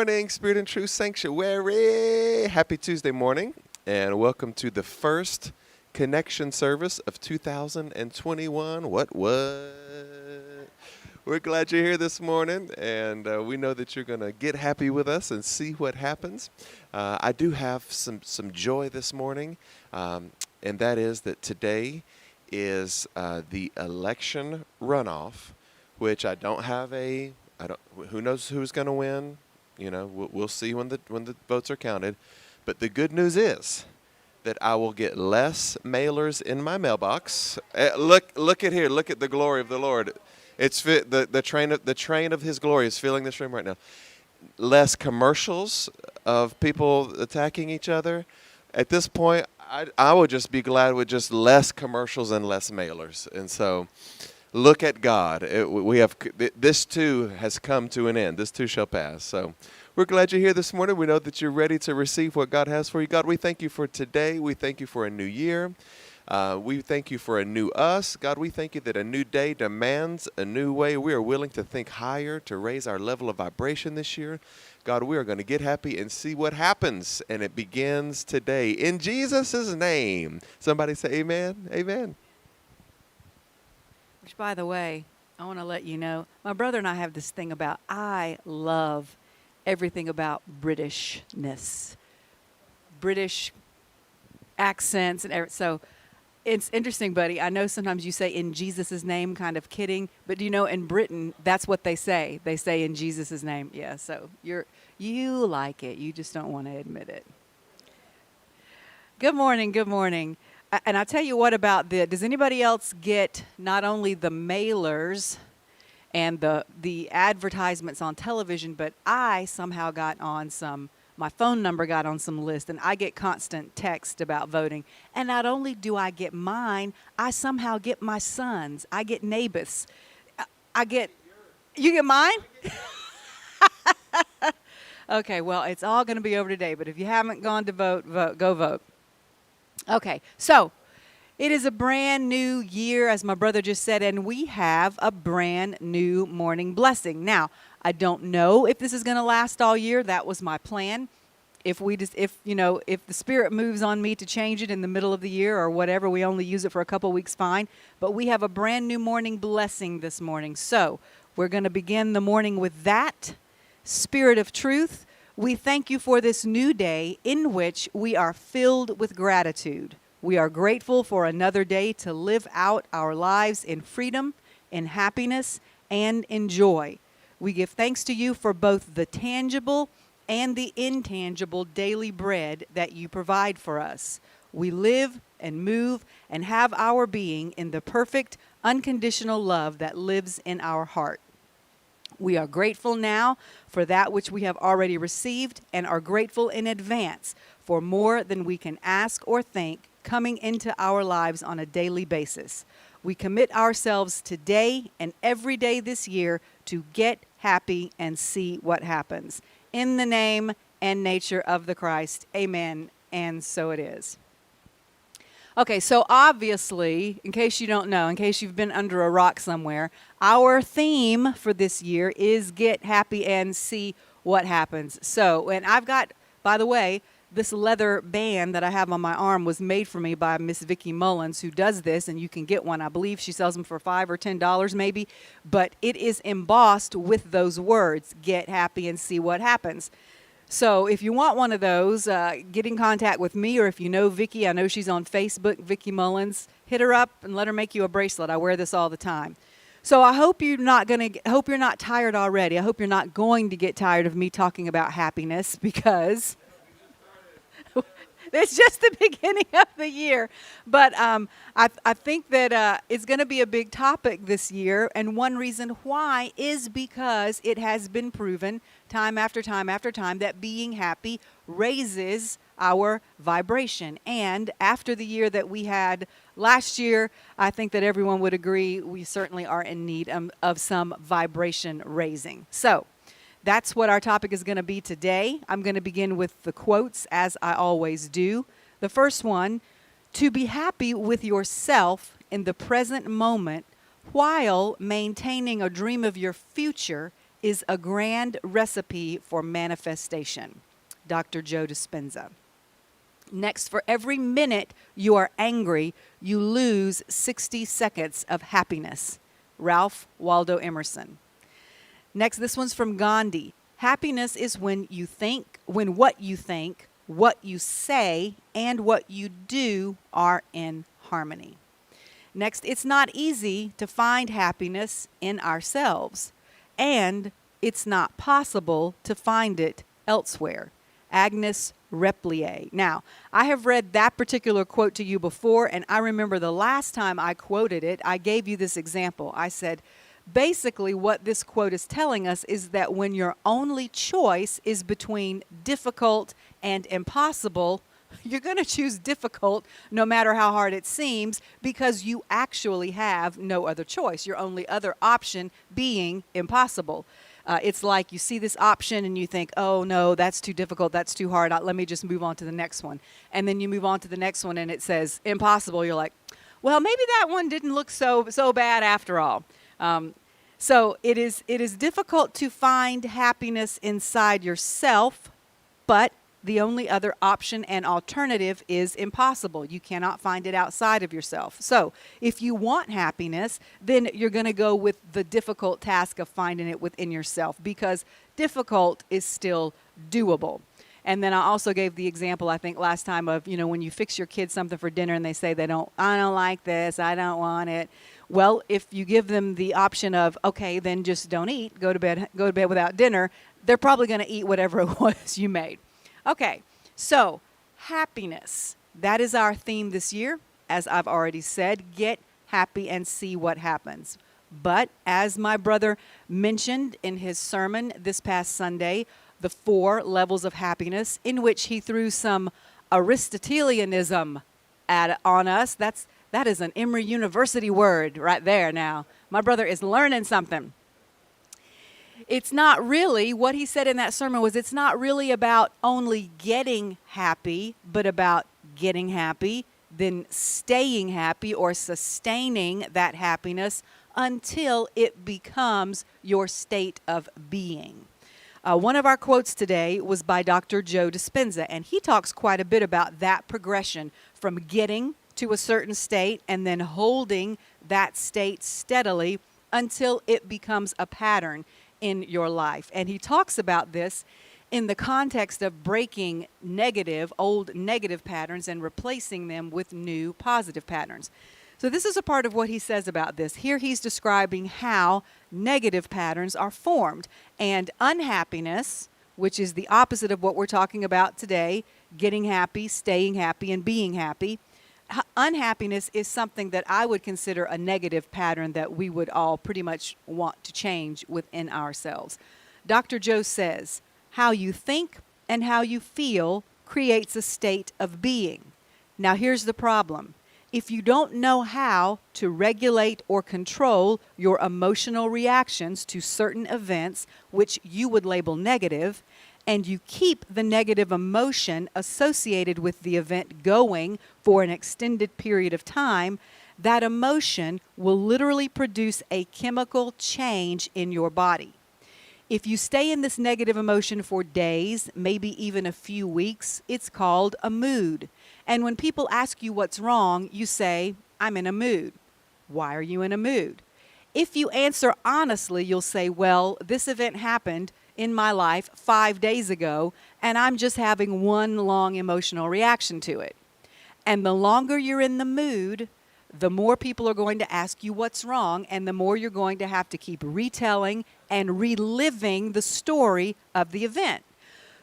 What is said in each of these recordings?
morning, Spirit and Truth Sanctuary. Happy Tuesday morning, and welcome to the first connection service of 2021. What? We're glad you're here this morning, and we know that you're going to get happy with us and see what happens. I do have some joy this morning, and that is that today is the election runoff, which I don't have who knows who's going to win? You know, we'll see when the votes are counted. But the good news is that I will get less mailers in my mailbox. Look at here. Look at the glory of the Lord. It's the train of His glory is filling this room right now. Less commercials of people attacking each other. At this point, I would just be glad with just less commercials and less mailers. And so, look at God. This too has come to an end. This too shall pass. So we're glad you're here this morning. We know that you're ready to receive what God has for you. God, we thank you for today. We thank you for a new year. We thank you for a new us. God, we thank you that a new day demands a new way. We are willing to think higher, to raise our level of vibration this year. God, we are going to get happy and see what happens. And it begins today. In Jesus' name. Somebody say amen. Amen. Which, by the way, I want to let you know, my brother and I have this thing about, I love everything about Britishness, British accents, and so it's interesting, buddy. I know sometimes you say in Jesus' name, kind of kidding, but do you know in Britain, that's what they say. They say in Jesus' name. Yeah, so you like it. You just don't want to admit it. Good morning. Good morning. And I tell you what about does anybody else get not only the mailers and the advertisements on television, but I somehow got on my phone number got on some list, and I get constant text about voting. And not only do I get mine, I somehow get my son's. I get neighbors. You get mine? Okay, well, it's all going to be over today, but if you haven't gone to vote, go vote. Okay, so it is a brand new year, as my brother just said, and we have a brand new morning blessing. Now, I don't know if this is going to last all year. That was my plan. If the Spirit moves on me to change it in the middle of the year or whatever, we only use it for a couple weeks, fine. But we have a brand new morning blessing this morning. So we're going to begin the morning with that. Spirit of truth, we thank you for this new day in which we are filled with gratitude. We are grateful for another day to live out our lives in freedom, in happiness, and in joy. We give thanks to you for both the tangible and the intangible daily bread that you provide for us. We live and move and have our being in the perfect, unconditional love that lives in our heart. We are grateful now for that which we have already received and are grateful in advance for more than we can ask or think coming into our lives on a daily basis. We commit ourselves today and every day this year to get happy and see what happens. In the name and nature of the Christ, amen, and so it is. Okay, so obviously, in case you don't know, in case you've been under a rock somewhere, our theme for this year is get happy and see what happens. So, and I've got, by the way, this leather band that I have on my arm was made for me by Miss Vicki Mullins, who does this, and you can get one. I believe she sells them for $5 or $10 maybe, but it is embossed with those words, get happy and see what happens. So if you want one of those, get in contact with me, or if you know Vicki, I know she's on Facebook, Vicki Mullins, hit her up and let her make you a bracelet. I wear this all the time. So I hope you're not tired already. I hope you're not going to get tired of me talking about happiness, because it's just the beginning of the year. But I think that it's going to be a big topic this year. And one reason why is because it has been proven time after time after time that being happy raises our vibration. And after the year that we had last year, I think that everyone would agree we certainly are in need of some vibration raising. So that's what our topic is going to be today. I'm going to begin with the quotes, as I always do. The first one, to be happy with yourself in the present moment while maintaining a dream of your future is a grand recipe for manifestation. Dr. Joe Dispenza. Next, for every minute you are angry, you lose 60 seconds of happiness. Ralph Waldo Emerson. Next, this one's from Gandhi. Happiness is when what you say, and what you do are in harmony. Next, it's not easy to find happiness in ourselves, and it's not possible to find it elsewhere. Agnes Replier. Now, I have read that particular quote to you before, and I remember the last time I quoted it, I gave you this example. I said, basically what this quote is telling us is that when your only choice is between difficult and impossible, you're going to choose difficult no matter how hard it seems, because you actually have no other choice. Your only other option being impossible. It's like you see this option and you think, oh no, that's too difficult, that's too hard, let me just move on to the next one. And then you move on to the next one and it says impossible. You're like, well, maybe that one didn't look so bad after all. So it is difficult to find happiness inside yourself, but the only other option and alternative is impossible. You cannot find it outside of yourself. So if you want happiness, then you're going to go with the difficult task of finding it within yourself, because difficult is still doable. And then I also gave the example, I think last time, of, when you fix your kids something for dinner and they say I don't like this, I don't want it. Well, if you give them the option of, okay, then just don't eat, go to bed without dinner, they're probably going to eat whatever it was you made. Okay, so happiness, that is our theme this year. As I've already said, get happy and see what happens. But as my brother mentioned in his sermon this past Sunday, the 4 levels of happiness, in which he threw some Aristotelianism on us. That is an Emory University word right there now. My brother is learning something. It's not really, what he said in that sermon was, it's not really about only getting happy, but about getting happy, then staying happy or sustaining that happiness until it becomes your state of being. One of our quotes today was by Dr. Joe Dispenza, and he talks quite a bit about that progression from getting to a certain state and then holding that state steadily until it becomes a pattern in your life. And he talks about this in the context of breaking old negative patterns and replacing them with new positive patterns. So this is a part of what he says about this. Here he's describing how negative patterns are formed. And unhappiness, which is the opposite of what we're talking about today, getting happy, staying happy, and being happy. Unhappiness is something that I would consider a negative pattern that we would all pretty much want to change within ourselves. Dr. Joe says, how you think and how you feel creates a state of being. Now here's the problem. If you don't know how to regulate or control your emotional reactions to certain events, which you would label negative, and you keep the negative emotion associated with the event going for an extended period of time, that emotion will literally produce a chemical change in your body. If you stay in this negative emotion for days, maybe even a few weeks, it's called a mood. And when people ask you what's wrong, you say, I'm in a mood. Why are you in a mood? If you answer honestly, you'll say, well, this event happened in my life 5 days ago, and I'm just having one long emotional reaction to it. And the longer you're in the mood, the more people are going to ask you what's wrong, and the more you're going to have to keep retelling and reliving the story of the event.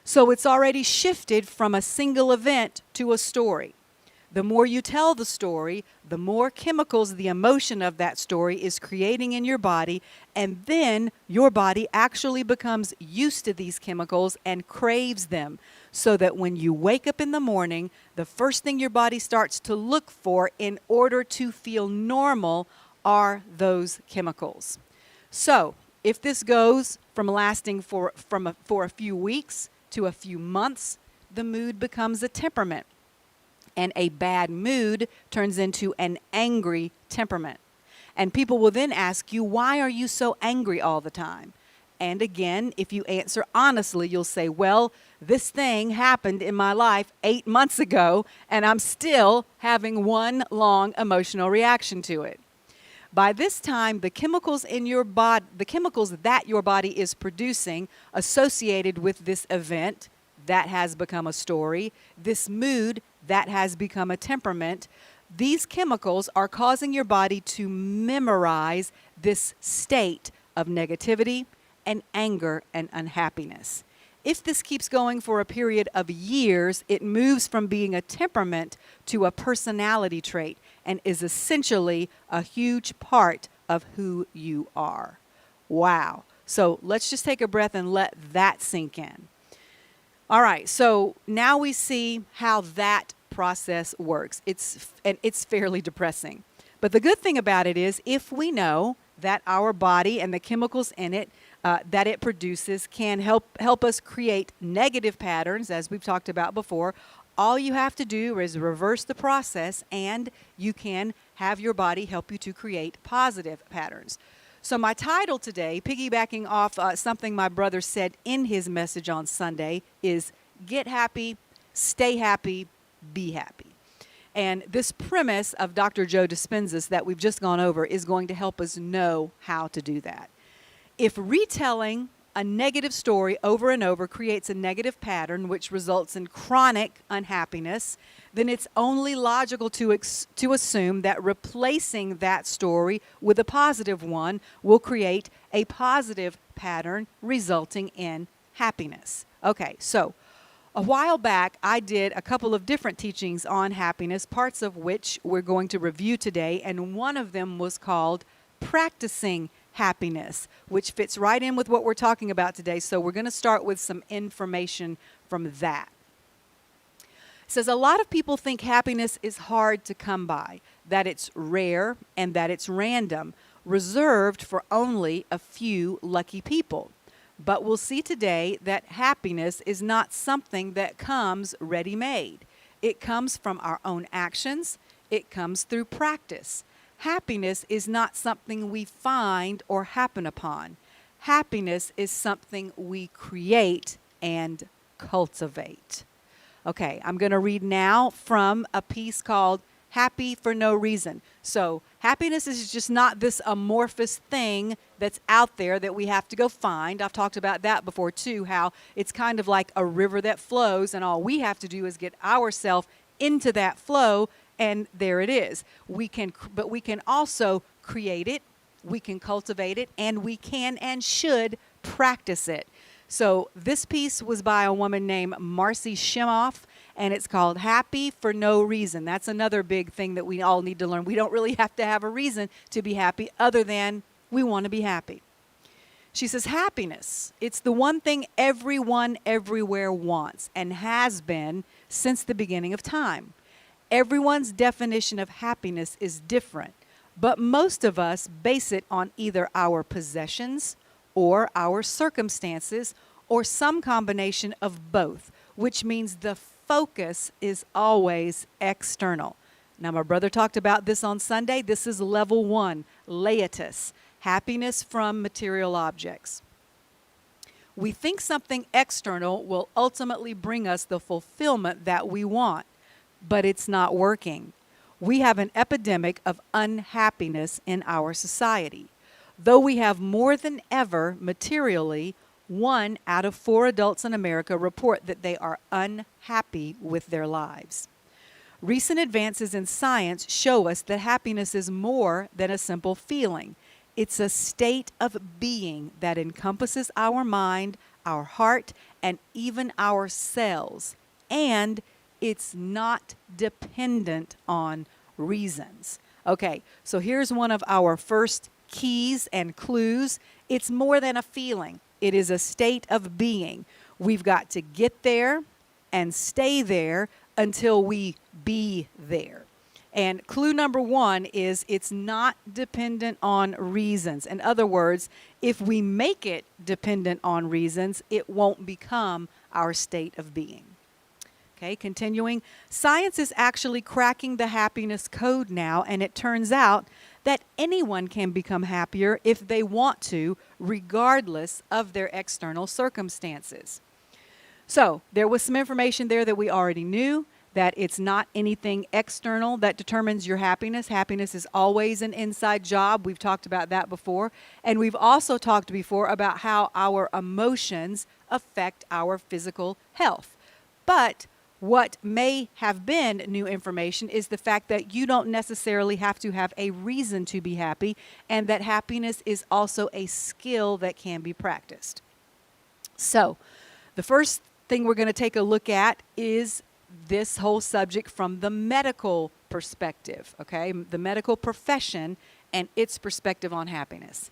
So it's already shifted from a single event to a story. The more you tell the story, the more chemicals the emotion of that story is creating in your body, and then your body actually becomes used to these chemicals and craves them, so that when you wake up in the morning, the first thing your body starts to look for in order to feel normal are those chemicals. So if this goes from lasting for a few weeks to a few months, the mood becomes a temperament. And a bad mood turns into an angry temperament. And people will then ask you, why are you so angry all the time? And again, if you answer honestly, you'll say, well, this thing happened in my life 8 months ago, and I'm still having one long emotional reaction to it. By this time, the chemicals in your body, the chemicals that your body is producing associated with this event, that has become a story, this mood, that has become a temperament, these chemicals are causing your body to memorize this state of negativity and anger and unhappiness. If this keeps going for a period of years, it moves from being a temperament to a personality trait and is essentially a huge part of who you are. Wow. So let's just take a breath and let that sink in. All right, so now we see how that process works. It's fairly depressing. But the good thing about it is, if we know that our body and the chemicals in it that it produces can help us create negative patterns, as we've talked about before, all you have to do is reverse the process, and you can have your body help you to create positive patterns. So my title today, piggybacking off something my brother said in his message on Sunday, is Get Happy, Stay Happy, Be Happy. And this premise of Dr. Joe Dispenza's that we've just gone over is going to help us know how to do that. If retelling a negative story over and over creates a negative pattern which results in chronic unhappiness, then it's only logical to assume that replacing that story with a positive one will create a positive pattern resulting in happiness. Okay, so a while back, I did a couple of different teachings on happiness, parts of which we're going to review today, and one of them was called Practicing Happiness, which fits right in with what we're talking about today. So we're going to start with some information from that. It says a lot of people think happiness is hard to come by, that it's rare and that it's random, reserved for only a few lucky people. But we'll see today that happiness is not something that comes ready-made. It comes from our own actions. It comes through practice. Happiness is not something we find or happen upon. Happiness is something we create and cultivate. Okay, I'm going to read now from a piece called Happy for No Reason. So happiness is just not this amorphous thing that's out there that we have to go find. I've talked about that before too, how it's kind of like a river that flows, and all we have to do is get ourselves into that flow, and there it is. But we can also create it, we can cultivate it, and we can and should practice it. So this piece was by a woman named Marcy Shimoff, and it's called Happy for No Reason. That's another big thing that we all need to learn. We don't really have to have a reason to be happy other than we want to be happy. She says, happiness, it's the one thing everyone everywhere wants and has been since the beginning of time. Everyone's definition of happiness is different, but most of us base it on either our possessions or our circumstances or some combination of both, which means the focus is always external. Now, my brother talked about this on Sunday. This is level 1, laetus, happiness from material objects. We think something external will ultimately bring us the fulfillment that we want, but it's not working. We have an epidemic of unhappiness in our society. Though we have more than ever materially, 1 out of 4 adults in America report that they are unhappy with their lives. Recent advances in science show us that happiness is more than a simple feeling. It's a state of being that encompasses our mind, our heart, and even our cells. And it's not dependent on reasons. Okay, so here's one of our first keys and clues. It's more than a feeling. It is a state of being. We've got to get there and stay there until we be there. And clue number 1 is it's not dependent on reasons. In other words, if we make it dependent on reasons, it won't become our state of being. Okay, continuing. Science is actually cracking the happiness code now, and it turns out that anyone can become happier if they want to, regardless of their external circumstances. So there was some information there that we already knew, that it's not anything external that determines your happiness. Happiness is always an inside job. We've talked about that before. And we've also talked before about how our emotions affect our physical health. But what may have been new information is the fact that you don't necessarily have to have a reason to be happy, and that happiness is also a skill that can be practiced. So the first thing we're going to take a look at is this whole subject from the medical perspective, okay? The medical profession and its perspective on happiness.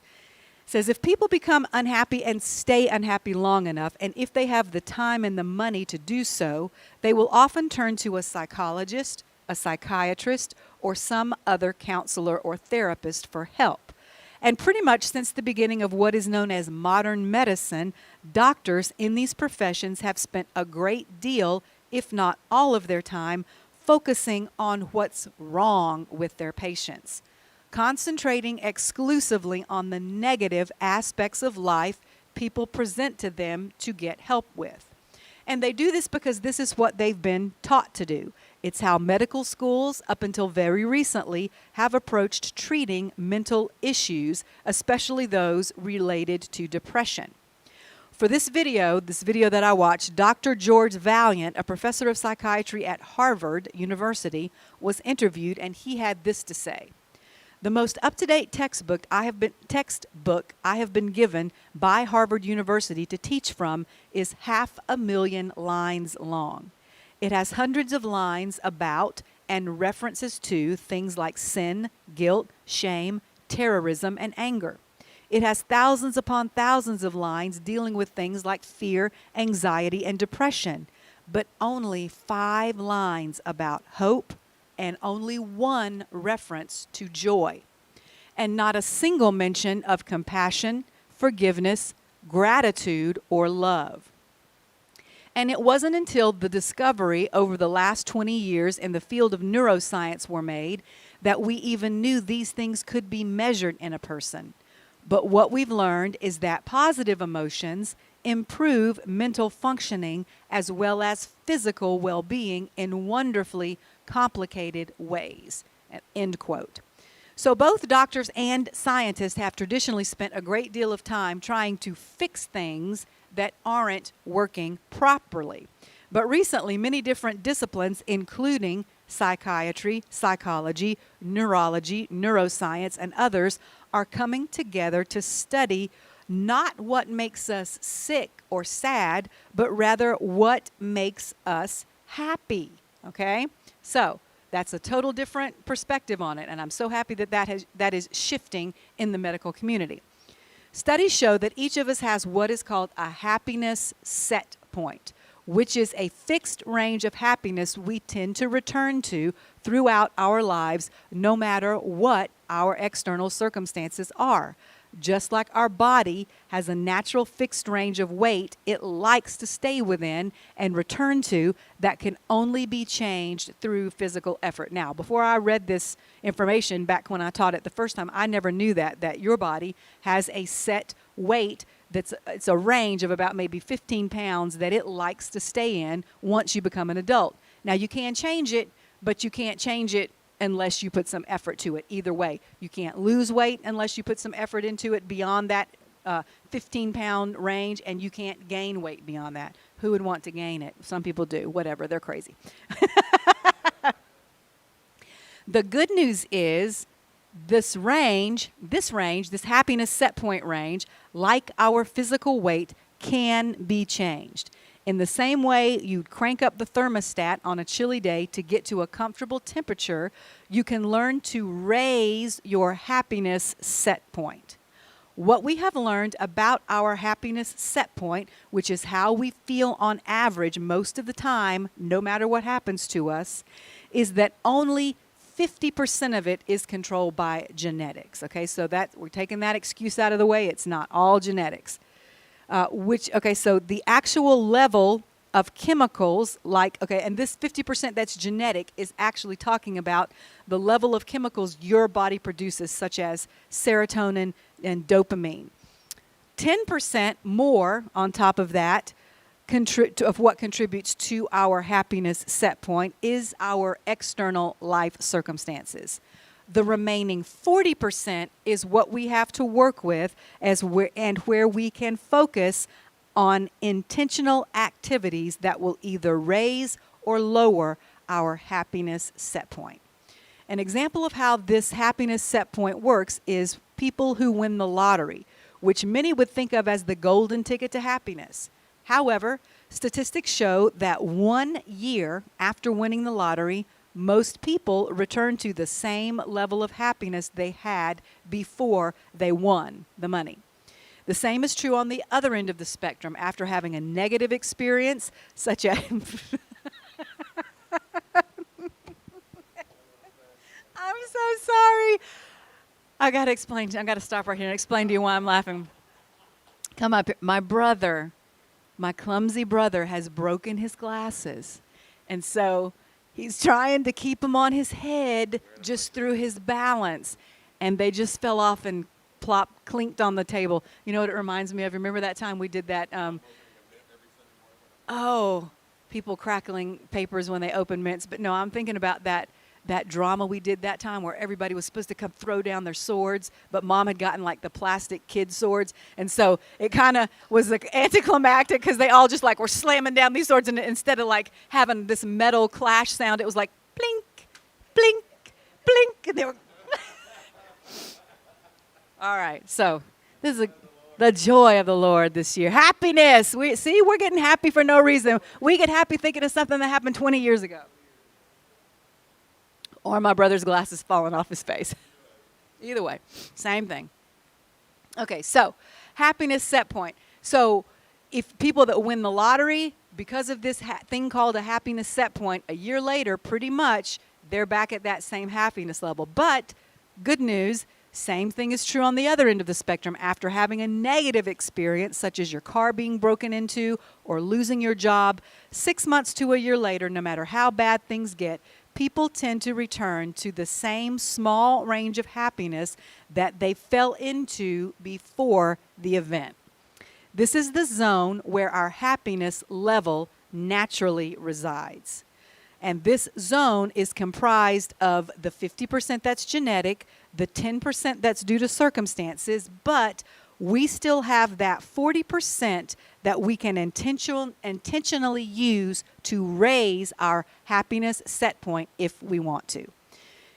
It says if people become unhappy and stay unhappy long enough, and if they have the time and the money to do so, they will often turn to a psychologist, a psychiatrist, or some other counselor or therapist for help. And pretty much since the beginning of what is known as modern medicine, doctors in these professions have spent a great deal, if not all of their time, focusing on what's wrong with their patients, concentrating exclusively on the negative aspects of life people present to them to get help with. And they do this because this is what they've been taught to do. It's how medical schools, up until very recently, have approached treating mental issues, especially those related to depression. For this video that I watched, Dr. George Valiant, a professor of psychiatry at Harvard University, was interviewed, and he had this to say. The most up-to-date textbook I have been given by Harvard University to teach from is 500,000 lines long. It has hundreds of lines about and references to things like sin, guilt, shame, terrorism, and anger. It has thousands upon thousands of lines dealing with things like fear, anxiety, and depression, but only 5 lines about hope, and only 1 reference to joy, and not a single mention of compassion, forgiveness, gratitude, or love. And it wasn't until the discovery over the last 20 years in the field of neuroscience were made that we even knew these things could be measured in a person. But what we've learned is that positive emotions improve mental functioning as well as physical well-being in wonderfully complicated ways. End quote. So both doctors and scientists have traditionally spent a great deal of time trying to fix things that aren't working properly. But recently, many different disciplines, including psychiatry, psychology, neurology, neuroscience, and others, are coming together to study not what makes us sick or sad, but rather what makes us happy. Okay? So that's a total different perspective on it, and I'm so happy that is shifting in the medical community. Studies show that each of us has what is called a happiness set point, which is a fixed range of happiness we tend to return to throughout our lives, no matter what our external circumstances are. Just like our body has a natural fixed range of weight it likes to stay within and return to, that can only be changed through physical effort. Now, before I read this information back when I taught it the first time, I never knew that your body has a set weight it's a range of about maybe 15 pounds that it likes to stay in once you become an adult. Now, you can change it, but you can't change it unless you put some effort to it. Either way, you can't lose weight unless you put some effort into it beyond that 15-pound range, and you can't gain weight beyond that. Who would want to gain it? Some people do. Whatever. They're crazy. The good news is this happiness set point range, like our physical weight, can be changed. In the same way you'd crank up the thermostat on a chilly day to get to a comfortable temperature, you can learn to raise your happiness set point. What we have learned about our happiness set point, which is how we feel on average most of the time, no matter what happens to us, is that only 50% of it is controlled by genetics. Okay, so we're taking that excuse out of the way. It's not all genetics. So the actual level of chemicals like, okay, and this 50% that's genetic is actually talking about the level of chemicals your body produces, such as serotonin and dopamine. 10% more on top of that of what contributes to our happiness set point is our external life circumstances. The remaining 40% is what we have to work with and where we can focus on intentional activities that will either raise or lower our happiness set point. An example of how this happiness set point works is people who win the lottery, which many would think of as the golden ticket to happiness. However, statistics show that 1 year after winning the lottery, most people return to the same level of happiness they had before they won the money. The same is true on the other end of the spectrum. After having a negative experience, such as I'm so sorry. I got to stop right here and explain to you why I'm laughing. Come up here. My clumsy brother has broken his glasses. And so he's trying to keep them on his head just through his balance. And they just fell off and clinked on the table. You know what it reminds me of? Remember that time we did that? People crackling papers when they open mints. But no, I'm thinking about that drama we did that time where everybody was supposed to come throw down their swords, but Mom had gotten like the plastic kid swords. And so it kind of was like anticlimactic because they all just like were slamming down these swords, and instead of like having this metal clash sound, it was like blink, blink, blink, and they were all right. So this is the joy of the Lord this year. Happiness. We're getting happy for no reason. We get happy thinking of something that happened 20 years ago. Or my brother's glasses falling off his face. Either way, same thing. Okay, so happiness set point. So if people that win the lottery, because of this thing called a happiness set point, a year later, pretty much, they're back at that same happiness level. But good news, same thing is true on the other end of the spectrum. After having a negative experience, such as your car being broken into or losing your job, 6 months to a year later, no matter how bad things get, people tend to return to the same small range of happiness that they fell into before the event. This is the zone where our happiness level naturally resides. And this zone is comprised of the 50% that's genetic, the 10% that's due to circumstances, but we still have that 40% that we can intentionally use to raise our happiness set point if we want to.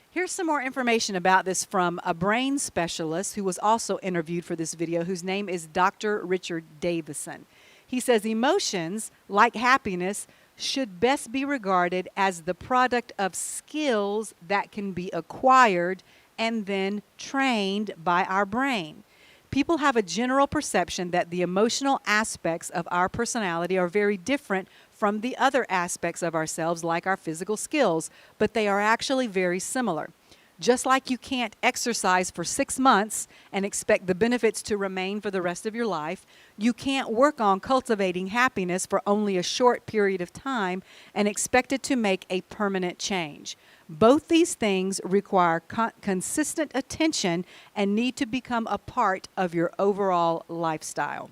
Here's some more information about this from a brain specialist who was also interviewed for this video, whose name is Dr. Richard Davison. He says emotions, like happiness, should best be regarded as the product of skills that can be acquired and then trained by our brain. People have a general perception that the emotional aspects of our personality are very different from the other aspects of ourselves, like our physical skills, but they are actually very similar. Just like you can't exercise for 6 months and expect the benefits to remain for the rest of your life, you can't work on cultivating happiness for only a short period of time and expect it to make a permanent change. Both these things require consistent attention and need to become a part of your overall lifestyle.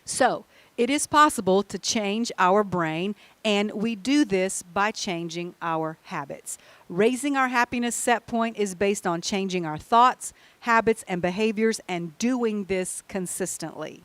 So, it is possible to change our brain, and we do this by changing our habits. Raising our happiness set point is based on changing our thoughts, habits, and behaviors, and doing this consistently.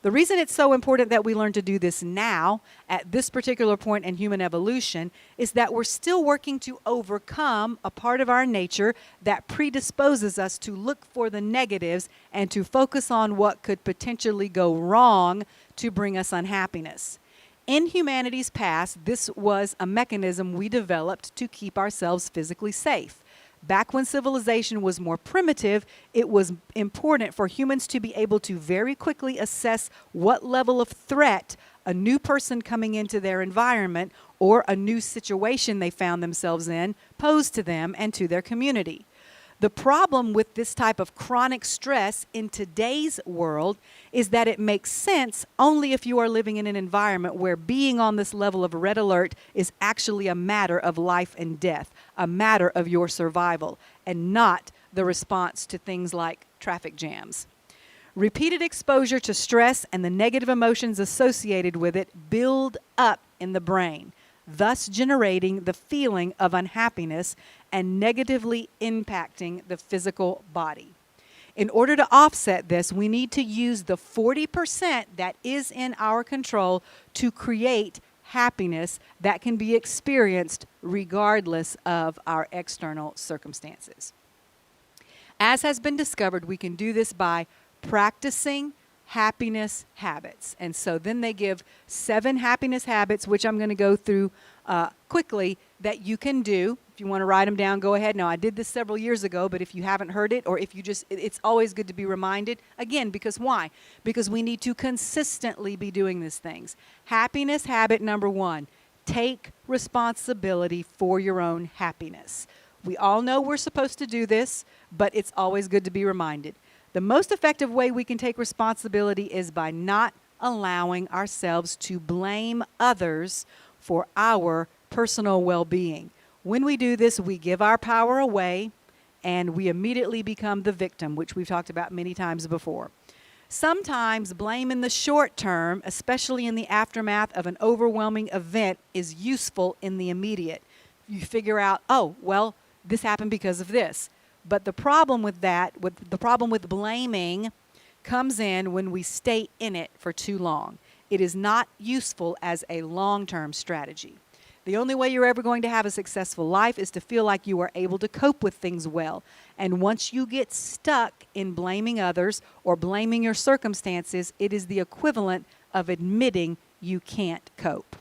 The reason it's so important that we learn to do this now, at this particular point in human evolution, is that we're still working to overcome a part of our nature that predisposes us to look for the negatives and to focus on what could potentially go wrong to bring us unhappiness. In humanity's past, this was a mechanism we developed to keep ourselves physically safe. Back when civilization was more primitive, it was important for humans to be able to very quickly assess what level of threat a new person coming into their environment or a new situation they found themselves in posed to them and to their community. The problem with this type of chronic stress in today's world is that it makes sense only if you are living in an environment where being on this level of red alert is actually a matter of life and death, a matter of your survival, and not the response to things like traffic jams. Repeated exposure to stress and the negative emotions associated with it build up in the brain, thus generating the feeling of unhappiness and negatively impacting the physical body. In order to offset this, we need to use the 40% that is in our control to create happiness that can be experienced regardless of our external circumstances. As has been discovered, we can do this by practicing happiness habits. And so then they give 7 happiness habits, which I'm going to go through quickly, that you can do. If you want to write them down, go ahead. Now, I did this several years ago, but if you haven't heard it, or if you just, it's always good to be reminded. Again, because why? Because we need to consistently be doing these things. Happiness habit number 1, take responsibility for your own happiness. We all know we're supposed to do this, but it's always good to be reminded. The most effective way we can take responsibility is by not allowing ourselves to blame others for our personal well-being. When we do this, we give our power away and we immediately become the victim, which we've talked about many times before. Sometimes blame in the short term, especially in the aftermath of an overwhelming event, is useful in the immediate. You figure out, oh, well, this happened because of this. But the problem with that, the problem with blaming, comes in when we stay in it for too long. It is not useful as a long-term strategy. The only way you're ever going to have a successful life is to feel like you are able to cope with things well. And once you get stuck in blaming others or blaming your circumstances, it is the equivalent of admitting you can't cope.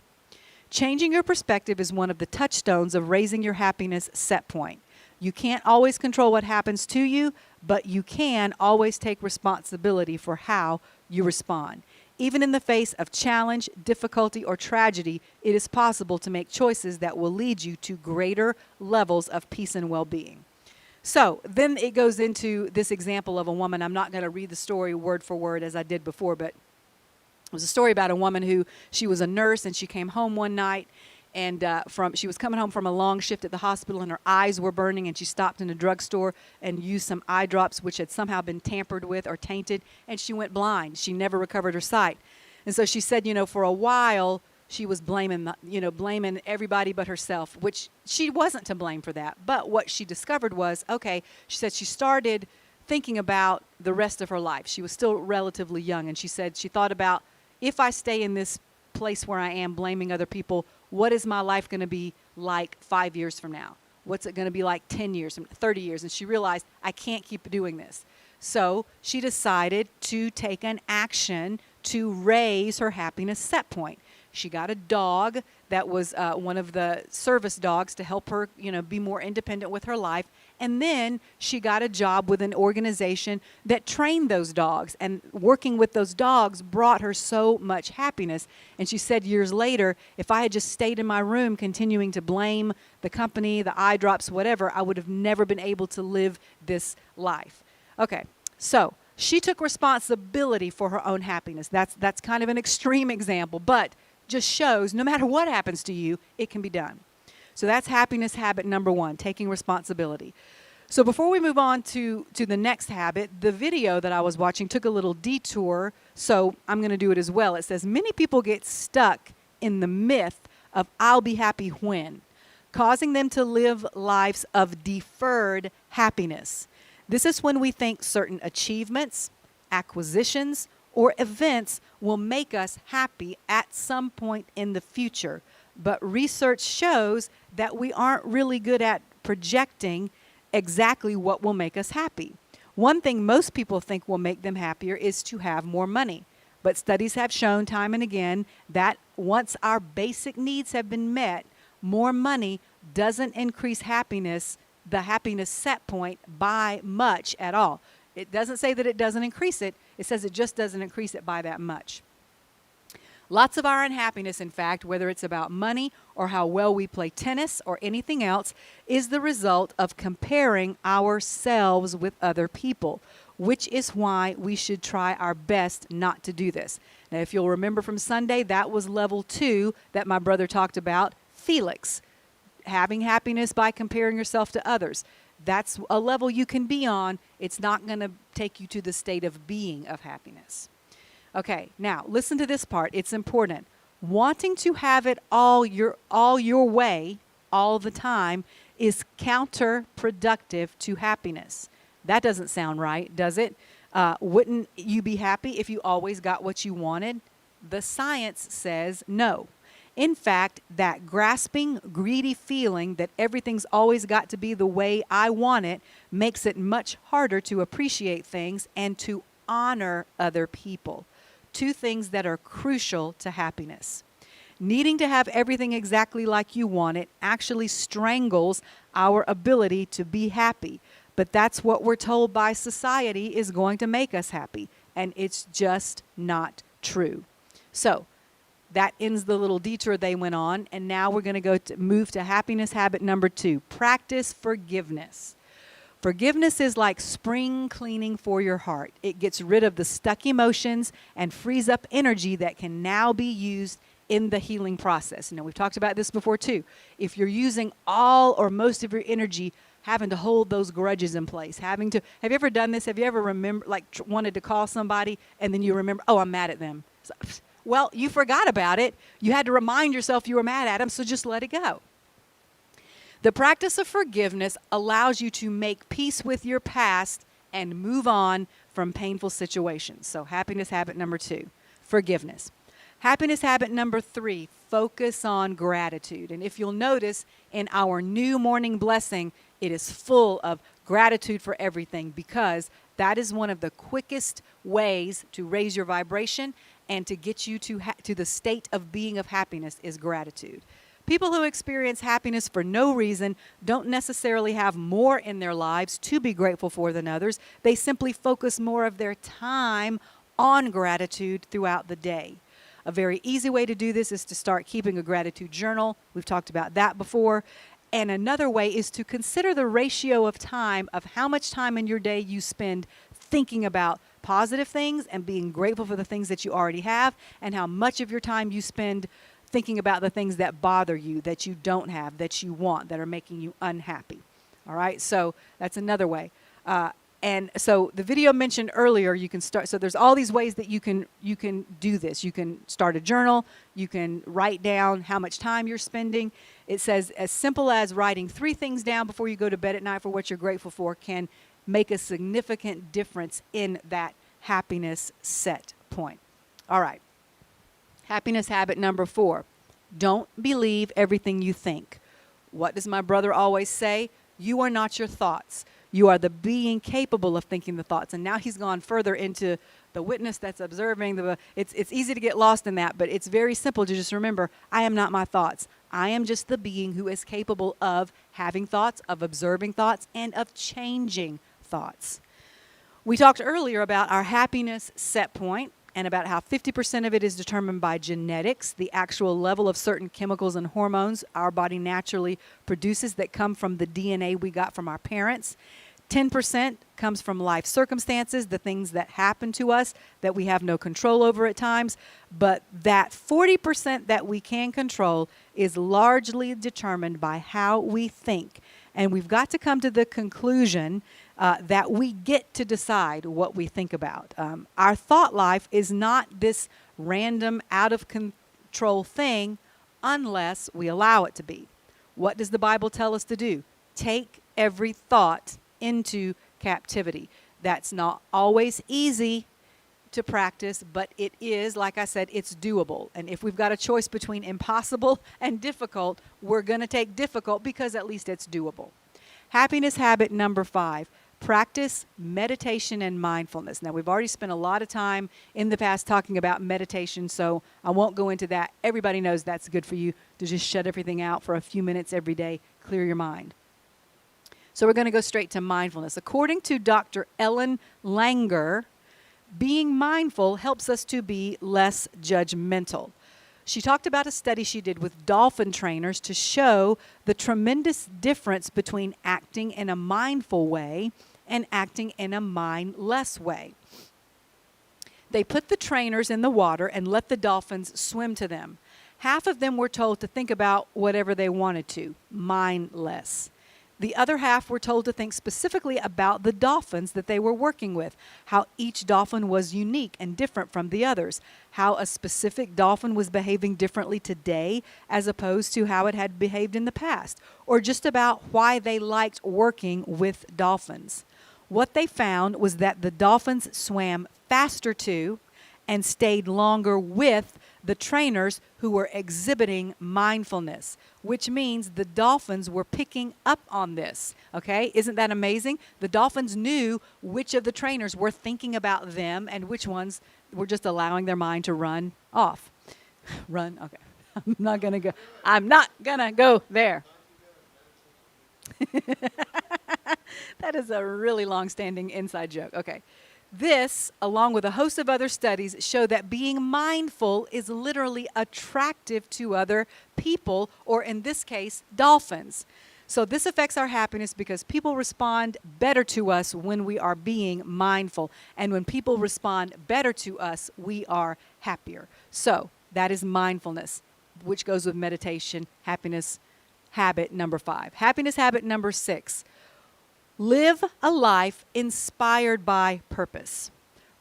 Changing your perspective is one of the touchstones of raising your happiness set point. You can't always control what happens to you, but you can always take responsibility for how you respond. Even in the face of challenge, difficulty, or tragedy, it is possible to make choices that will lead you to greater levels of peace and well-being. So then it goes into this example of a woman. I'm not going to read the story word for word as I did before, but it was a story about a woman who, she was a nurse and she came home one night. And she was coming home from a long shift at the hospital and her eyes were burning, and she stopped in a drugstore and used some eye drops which had somehow been tampered with or tainted, and she went blind. She never recovered her sight. And so she said, for a while she was blaming everybody but herself, which she wasn't to blame for that. But what she discovered was, she said she started thinking about the rest of her life. She was still relatively young, and she said she thought about, if I stay in this place where I am blaming other people, what is my life going to be like 5 years from now? What's it going to be like 10 years, 30 years? And she realized, I can't keep doing this. So she decided to take an action to raise her happiness set point. She got a dog that was one of the service dogs to help her, be more independent with her life. And then she got a job with an organization that trained those dogs. And working with those dogs brought her so much happiness. And she said years later, if I had just stayed in my room continuing to blame the company, the eye drops, whatever, I would have never been able to live this life. Okay, so she took responsibility for her own happiness. That's kind of an extreme example, but just shows no matter what happens to you, it can be done. So that's happiness habit number 1, taking responsibility. So before we move on to the next habit, the video that I was watching took a little detour, so I'm going to do it as well. It says, many people get stuck in the myth of I'll be happy when, causing them to live lives of deferred happiness. This is when we think certain achievements, acquisitions, or events will make us happy at some point in the future. But research shows that we aren't really good at projecting exactly what will make us happy. One thing most people think will make them happier is to have more money. But studies have shown time and again that once our basic needs have been met, more money doesn't increase happiness, the happiness set point, by much at all. It doesn't say that it doesn't increase it. It says it just doesn't increase it by that much. Lots of our unhappiness, in fact, whether it's about money or how well we play tennis or anything else, is the result of comparing ourselves with other people, which is why we should try our best not to do this. Now, if you'll remember from Sunday, that was level 2 that my brother talked about, Felix, having happiness by comparing yourself to others. That's a level you can be on. It's not going to take you to the state of being of happiness. Okay, now listen to this part. It's important. Wanting to have it all your way all the time is counterproductive to happiness. That doesn't sound right, does it? Wouldn't you be happy if you always got what you wanted? The science says no. In fact, that grasping, greedy feeling that everything's always got to be the way I want it makes it much harder to appreciate things and to honor other people. 2 things that are crucial to happiness. Needing to have everything exactly like you want it actually strangles our ability to be happy. But that's what we're told by society is going to make us happy. And it's just not true. So that ends the little detour they went on. And now we're going to move to happiness habit number 2. Practice forgiveness. Forgiveness is like spring cleaning for your heart. It gets rid of the stuck emotions and frees up energy that can now be used in the healing process. Now, we've talked about this before too. If you're using all or most of your energy having to hold those grudges in place, have you ever done this? Have you ever wanted to call somebody and then you remember, oh, I'm mad at them. Well, you forgot about it. You had to remind yourself you were mad at them, so just let it go. The practice of forgiveness allows you to make peace with your past and move on from painful situations. So happiness habit number 2, forgiveness. Happiness habit number 3, focus on gratitude. And if you'll notice in our new morning blessing, it is full of gratitude for everything because that is one of the quickest ways to raise your vibration and to get you to the state of being of happiness is gratitude. People who experience happiness for no reason don't necessarily have more in their lives to be grateful for than others. They simply focus more of their time on gratitude throughout the day. A very easy way to do this is to start keeping a gratitude journal. We've talked about that before. And another way is to consider the ratio of time of how much time in your day you spend thinking about positive things and being grateful for the things that you already have, and how much of your time you spend thinking about the things that bother you, that you don't have, that you want, that are making you unhappy. All right, so that's another way. And so the video mentioned earlier, you can start. So there's all these ways that you can do this. You can start a journal. You can write down how much time you're spending. It says as simple as writing 3 things down before you go to bed at night for what you're grateful for can make a significant difference in that happiness set point. All right. Happiness habit number 4, don't believe everything you think. What does my brother always say? You are not your thoughts. You are the being capable of thinking the thoughts. And now he's gone further into the witness that's observing. It's easy to get lost in that, but it's very simple to just remember, I am not my thoughts. I am just the being who is capable of having thoughts, of observing thoughts, and of changing thoughts. We talked earlier about our happiness set point and about how 50% of it is determined by genetics, the actual level of certain chemicals and hormones our body naturally produces that come from the DNA we got from our parents. 10% comes from life circumstances, the things that happen to us that we have no control over at times. But that 40% that we can control is largely determined by how we think. And we've got to come to the conclusion that we get to decide what we think about. Our thought life is not this random, out of control thing unless we allow it to be. What does the Bible tell us to do? Take every thought into captivity. That's not always easy to practice, but it is, like I said, it's doable. And if we've got a choice between impossible and difficult, we're going to take difficult because at least it's doable. Happiness habit number 5, practice meditation and mindfulness. Now, we've already spent a lot of time in the past talking about meditation, so I won't go into that. Everybody knows that's good for you to just shut everything out for a few minutes every day, clear your mind. So we're going to go straight to mindfulness. According to Dr. Ellen Langer, being mindful helps us to be less judgmental. She talked about a study she did with dolphin trainers to show the tremendous difference between acting in a mindful way and acting in a mindless way. They put the trainers in the water and let the dolphins swim to them. Half of them were told to think about whatever they wanted to, mindless. The other half were told to think specifically about the dolphins that they were working with, how each dolphin was unique and different from the others, how a specific dolphin was behaving differently today as opposed to how it had behaved in the past, or just about why they liked working with dolphins. What they found was that the dolphins swam faster to and stayed longer with the trainers who were exhibiting mindfulness, which means the dolphins were picking up on this. Okay, isn't that amazing? The dolphins knew which of the trainers were thinking about them and which ones were just allowing their mind to run off. Run, okay. I'm not gonna go there. That is a really long-standing inside joke. Okay. This, along with a host of other studies, show that being mindful is literally attractive to other people, or in this case, dolphins. So this affects our happiness because people respond better to us when we are being mindful. And when people respond better to us, we are happier. So that is mindfulness, which goes with meditation, happiness habit number 5. Happiness habit number 6. Live a life inspired by purpose.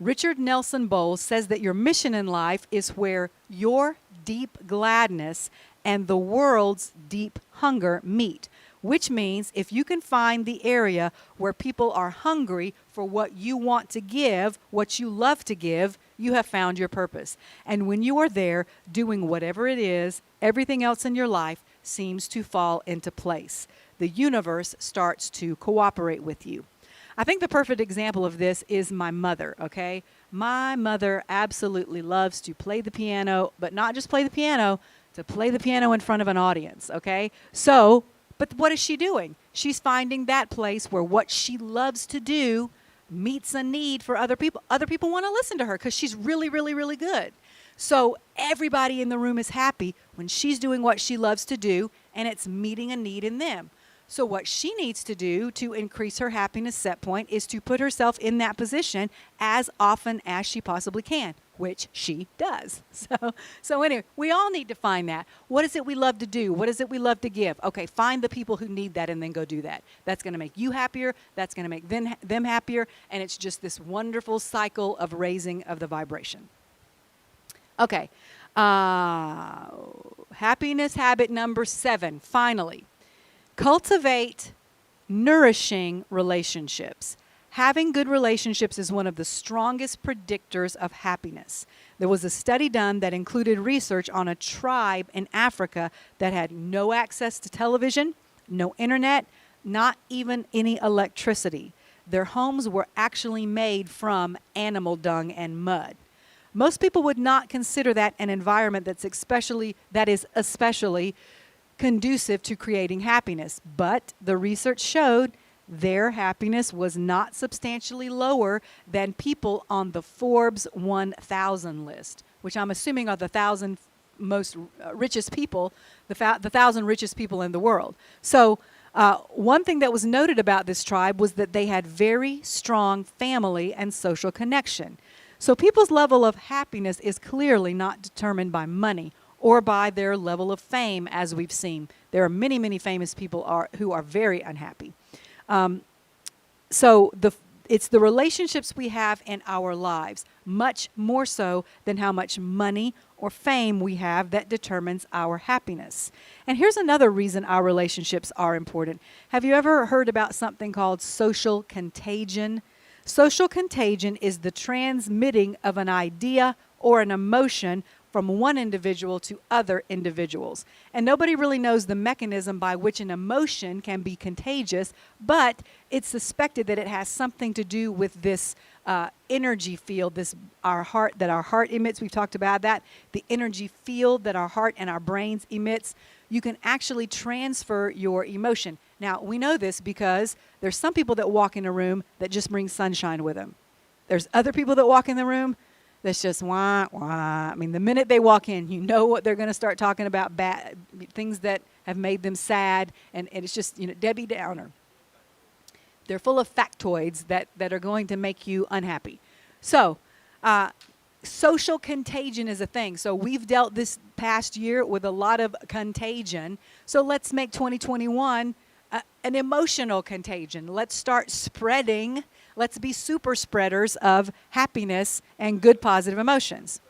Richard Nelson Bowles says that your mission in life is where your deep gladness and the world's deep hunger meet, which means if you can find the area where people are hungry for what you want to give, what you love to give, you have found your purpose. And when you are there doing whatever it is, everything else in your life seems to fall into place. The universe starts to cooperate with you. I think the perfect example of this is my mother, okay? My mother absolutely loves to play the piano, but not just play the piano, to play the piano in front of an audience, okay? So, but what is she doing? She's finding that place where what she loves to do meets a need for other people. Other people want to listen to her because she's really, really, really good. So everybody in the room is happy when she's doing what she loves to do, and it's meeting a need in them. So what she needs to do to increase her happiness set point is to put herself in that position as often as she possibly can, which she does. So anyway, we all need to find that. What is it we love to do? What is it we love to give? Okay, find the people who need that and then go do that. That's going to make you happier. That's going to make them happier. And it's just this wonderful cycle of raising of the vibration. Okay, happiness habit number 7, finally. Cultivate nourishing relationships. Having good relationships is one of the strongest predictors of happiness. There was a study done that included research on a tribe in Africa that had no access to television, no internet, not even any electricity. Their homes were actually made from animal dung and mud. Most people would not consider that an environment that is especially conducive to creating happiness. But the research showed their happiness was not substantially lower than people on the Forbes 1000 list, which I'm assuming are the 1,000 most richest people, the 1,000 richest people in the world. So one thing that was noted about this tribe was that they had very strong family and social connection. So people's level of happiness is clearly not determined by money or by their level of fame, as we've seen. There are many, many famous people who are very unhappy. So it's the relationships we have in our lives, much more so than how much money or fame we have, that determines our happiness. And here's another reason our relationships are important. Have you ever heard about something called social contagion? Social contagion is the transmitting of an idea or an emotion from one individual to other individuals. And nobody really knows the mechanism by which an emotion can be contagious, but it's suspected that it has something to do with this energy field, that our heart emits. We've talked about that. The energy field that our heart and our brains emits. You can actually transfer your emotion. Now, we know this because there's some people that walk in a room that just bring sunshine with them. There's other people that walk in the room that's just wah, wah. I mean, the minute they walk in, you know what they're going to start talking about, bad things that have made them sad, and it's just, Debbie Downer. They're full of factoids that are going to make you unhappy. So, social contagion is a thing. So we've dealt this past year with a lot of contagion. So let's make 2021 an emotional contagion. Let's start spreading. Let's be super spreaders of happiness and good positive emotions.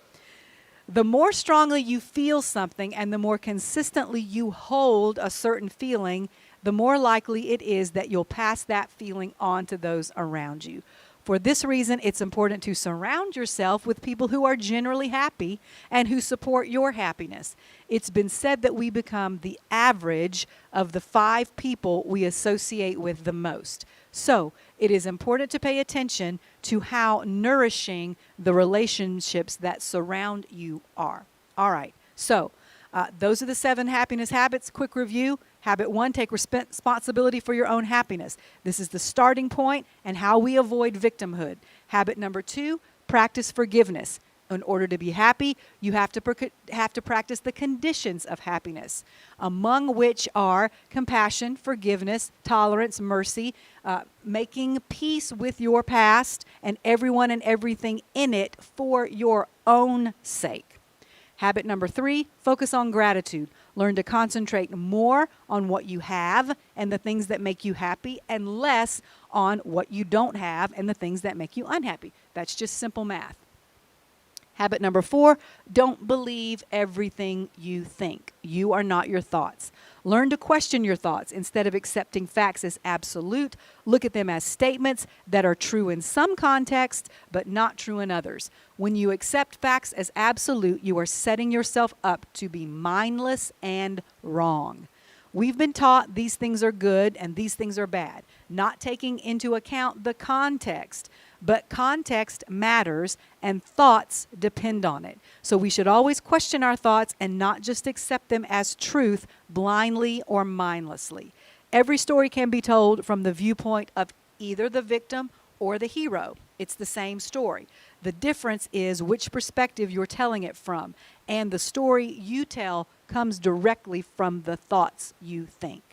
The more strongly you feel something and the more consistently you hold a certain feeling, the more likely it is that you'll pass that feeling on to those around you. For this reason, it's important to surround yourself with people who are generally happy and who support your happiness. It's been said that we become the average of the 5 people we associate with the most. So, it is important to pay attention to how nourishing the relationships that surround you are. All right, so those are the 7 happiness habits. Quick review. Habit 1, take responsibility for your own happiness. This is the starting point and how we avoid victimhood. Habit number 2, practice forgiveness. In order to be happy, you have to practice the conditions of happiness, among which are compassion, forgiveness, tolerance, mercy, making peace with your past and everyone and everything in it for your own sake. Habit number 3, focus on gratitude. Learn to concentrate more on what you have and the things that make you happy and less on what you don't have and the things that make you unhappy. That's just simple math. Habit number 4, don't believe everything you think. You are not your thoughts. Learn to question your thoughts. Instead of accepting facts as absolute, look at them as statements that are true in some context, but not true in others. When you accept facts as absolute, you are setting yourself up to be mindless and wrong. We've been taught these things are good and these things are bad, not taking into account the context. But context matters and thoughts depend on it. So we should always question our thoughts and not just accept them as truth blindly or mindlessly. Every story can be told from the viewpoint of either the victim or the hero. It's the same story. The difference is which perspective you're telling it from. And the story you tell comes directly from the thoughts you think.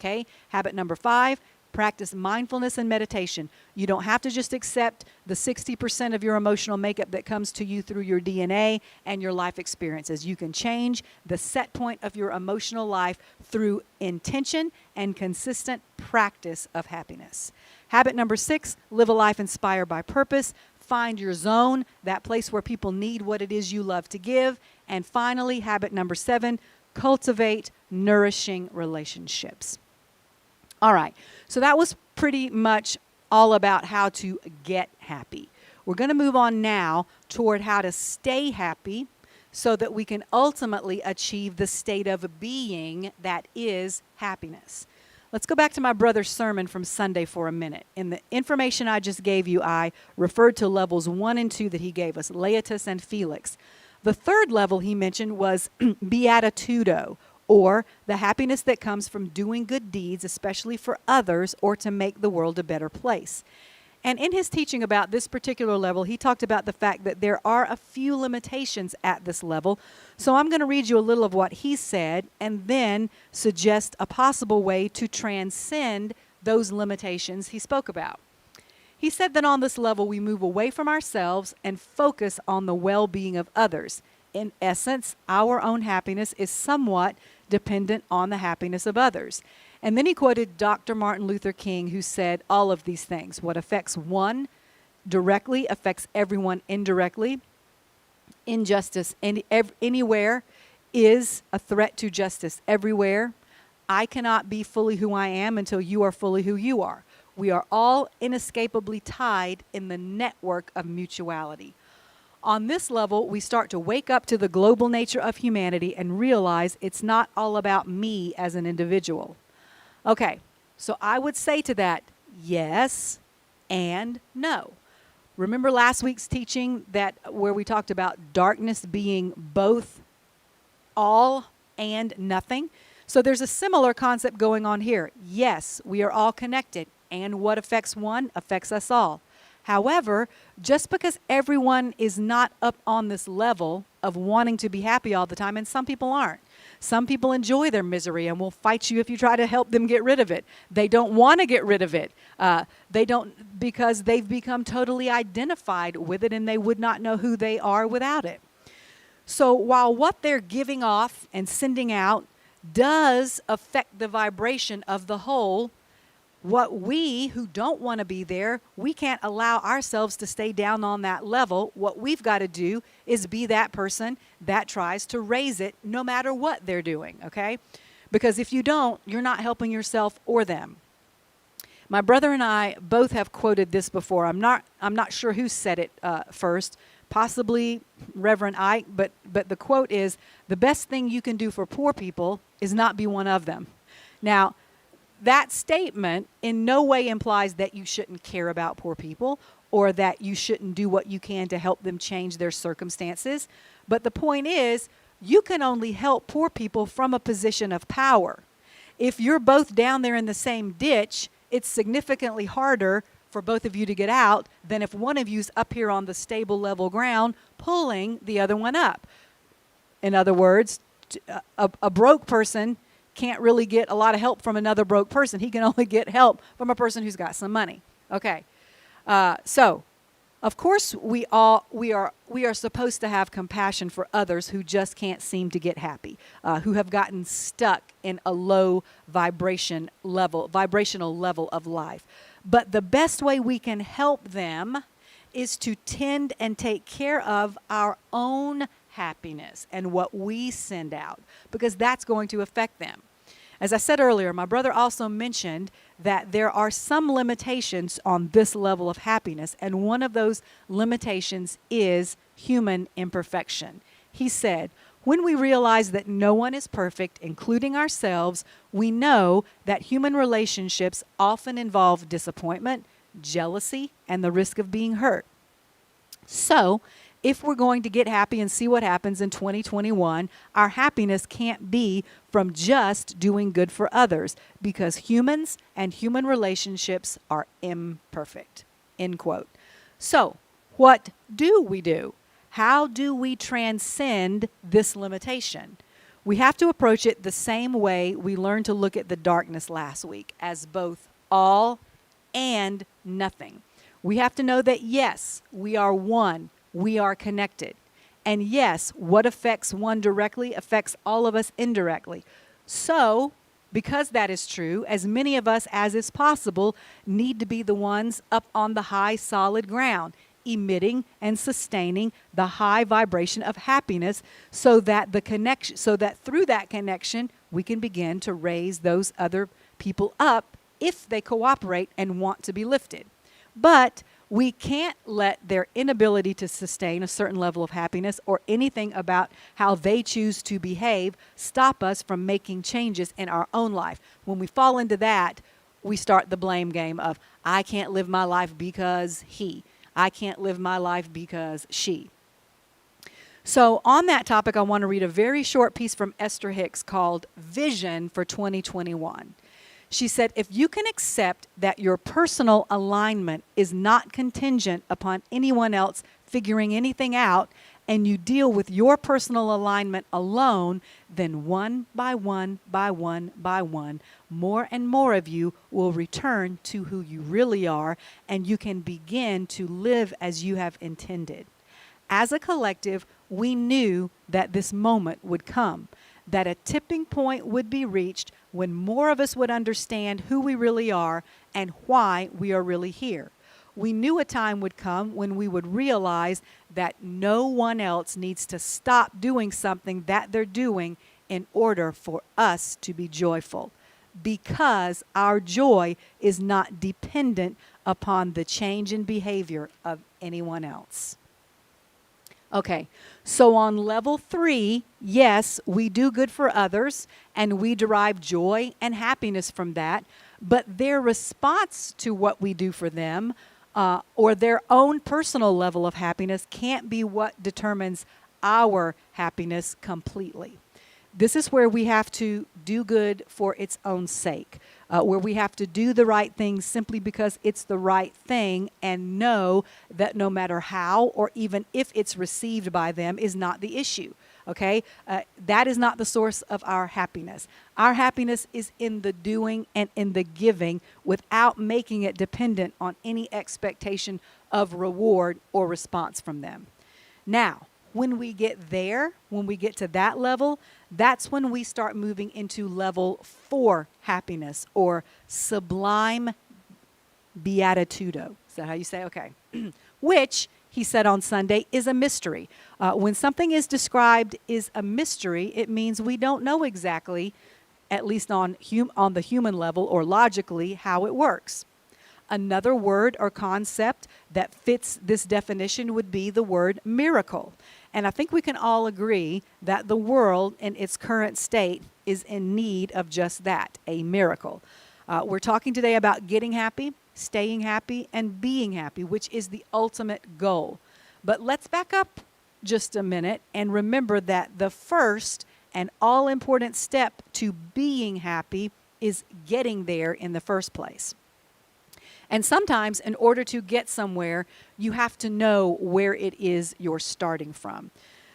Okay? Habit number 5. Practice mindfulness and meditation. You don't have to just accept the 60% of your emotional makeup that comes to you through your DNA and your life experiences. You can change the set point of your emotional life through intention and consistent practice of happiness. Habit number 6, live a life inspired by purpose. Find your zone, that place where people need what it is you love to give. And finally, habit number 7, cultivate nourishing relationships. All right, so that was pretty much all about how to get happy. We're going to move on now toward how to stay happy so that we can ultimately achieve the state of being that is happiness. Let's go back to my brother's sermon from Sunday for a minute. In the information I just gave you, I referred to levels 1 and 2 that he gave us, Laetus and Felix. The third level he mentioned was beatitudo, or the happiness that comes from doing good deeds, especially for others, or to make the world a better place. And in his teaching about this particular level, he talked about the fact that there are a few limitations at this level. So I'm going to read you a little of what he said and then suggest a possible way to transcend those limitations he spoke about. He said that on this level, we move away from ourselves and focus on the well-being of others. In essence, our own happiness is somewhat dependent on the happiness of others. And then he quoted Dr. Martin Luther King, who said all of these things. What affects one directly affects everyone indirectly. Injustice anywhere is a threat to justice everywhere. I cannot be fully who I am until you are fully who you are. We are all inescapably tied in the network of mutuality. On this level, we start to wake up to the global nature of humanity and realize it's not all about me as an individual. Okay, so I would say to that, yes and no. Remember last week's teaching where we talked about darkness being both all and nothing? So there's a similar concept going on here. Yes, we are all connected, and what affects one affects us all. However, just because everyone is not up on this level of wanting to be happy all the time, and some people aren't. Some people enjoy their misery and will fight you if you try to help them get rid of it. They don't want to get rid of it. They don't, because they've become totally identified with it and they would not know who they are without it. So while what they're giving off and sending out does affect the vibration of the whole, what we who don't want to be there, we can't allow ourselves to stay down on that level. What we've got to do is be that person that tries to raise it no matter what they're doing, okay? Because if you don't, you're not helping yourself or them. My brother and I both have quoted this before. I'm not sure who said it first, possibly Reverend Ike, but the quote is, "The best thing you can do for poor people is not be one of them." Now, that statement in no way implies that you shouldn't care about poor people or that you shouldn't do what you can to help them change their circumstances. But the point is, you can only help poor people from a position of power. If you're both down there in the same ditch, it's significantly harder for both of you to get out than if one of you's up here on the stable level ground pulling the other one up. In other words, a broke person can't really get a lot of help from another broke person. He can only get help from a person who's got some money. Okay. So, of course, we are supposed to have compassion for others who just can't seem to get happy, who have gotten stuck in a low vibrational level of life. But the best way we can help them is to tend and take care of our own happiness and what we send out, because that's going to affect them. As I said earlier, my brother also mentioned that there are some limitations on this level of happiness, and one of those limitations is human imperfection. He said, when we realize that no one is perfect, including ourselves, we know that human relationships often involve disappointment, jealousy, and the risk of being hurt. So, if we're going to get happy and see what happens in 2021, our happiness can't be from just doing good for others, because humans and human relationships are imperfect. End quote. So, what do we do? How do we transcend this limitation? We have to approach it the same way we learned to look at the darkness last week, as both all and nothing. We have to know that, yes, we are one. We are connected. And yes, what affects one directly affects all of us indirectly. So, because that is true, as many of us as is possible need to be the ones up on the high solid ground, emitting and sustaining the high vibration of happiness, so that through that connection we can begin to raise those other people up if they cooperate and want to be lifted. But we can't let their inability to sustain a certain level of happiness or anything about how they choose to behave stop us from making changes in our own life. When we fall into that, we start the blame game of, I can't live my life because he. I can't live my life because she. So on that topic, I want to read a very short piece from Esther Hicks called Vision for 2021. She said, if you can accept that your personal alignment is not contingent upon anyone else figuring anything out, and you deal with your personal alignment alone, then one by one, more and more of you will return to who you really are, and you can begin to live as you have intended. As a collective, we knew that this moment would come, that a tipping point would be reached when more of us would understand who we really are and why we are really here. We knew a time would come when we would realize that no one else needs to stop doing something that they're doing in order for us to be joyful, because our joy is not dependent upon the change in behavior of anyone else. Okay, so on level 3, yes, we do good for others and we derive joy and happiness from that, but their response to what we do for them or their own personal level of happiness can't be what determines our happiness completely. This is where we have to do good for its own sake. where we have to do the right thing simply because it's the right thing and know that no matter how or even if it's received by them is not the issue. Okay? That is not the source of our happiness. Our happiness is in the doing and in the giving without making it dependent on any expectation of reward or response from them. Now, when we get there, when we get to that level, that's when we start moving into level 4 happiness or sublime beatitudo. Is that how you say? Okay. Which, he said on Sunday, is a mystery. When something is described is a mystery, it means we don't know exactly, at least on the human level or logically, how it works. Another word or concept that fits this definition would be the word miracle. And I think we can all agree that the world in its current state is in need of just that, a miracle. We're talking today about getting happy, staying happy, and being happy, which is the ultimate goal. But let's back up just a minute and remember that the first and all-important step to being happy is getting there in the first place. And sometimes, in order to get somewhere, you have to know where it is you're starting from.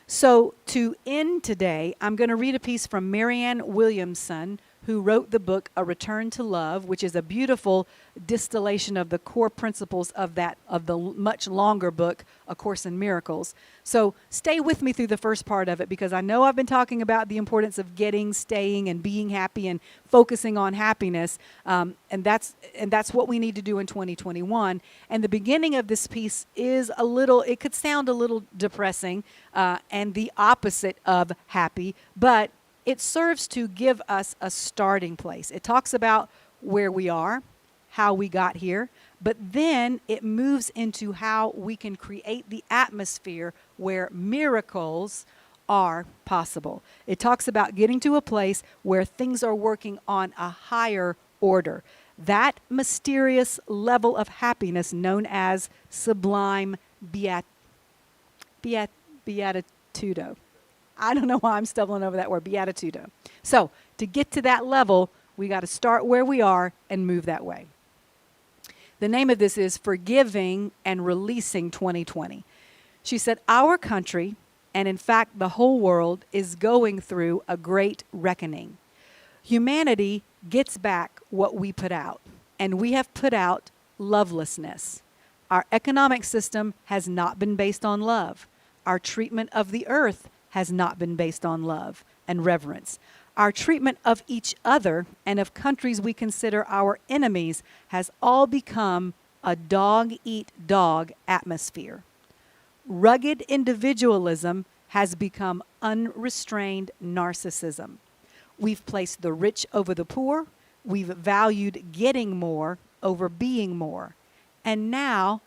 So, to end today, I'm going to read a piece from Marianne Williamson, who wrote the book A Return to Love, which is a beautiful distillation of the core principles of the much longer book, A Course in Miracles. So stay with me through the first part of it, because I know I've been talking about the importance of getting, staying, and being happy and focusing on happiness, and that's what we need to do in 2021. And the beginning of this piece is it could sound a little depressing and the opposite of happy, but it serves to give us a starting place. It talks about where we are, how we got here, but then it moves into how we can create the atmosphere where miracles are possible. It talks about getting to a place where things are working on a higher order. That mysterious level of happiness known as sublime beatitudo. I don't know why I'm stumbling over that word, beatitudo. So, to get to that level, we got to start where we are and move that way. The name of this is Forgiving and Releasing 2020. She said, our country, and in fact the whole world, is going through a great reckoning. Humanity gets back what we put out, and we have put out lovelessness. Our economic system has not been based on love. Our treatment of the earth has not been based on love and reverence. Our treatment of each other and of countries we consider our enemies has all become a dog-eat-dog atmosphere. Rugged individualism has become unrestrained narcissism. We've placed the rich over the poor. We've valued getting more over being more. And now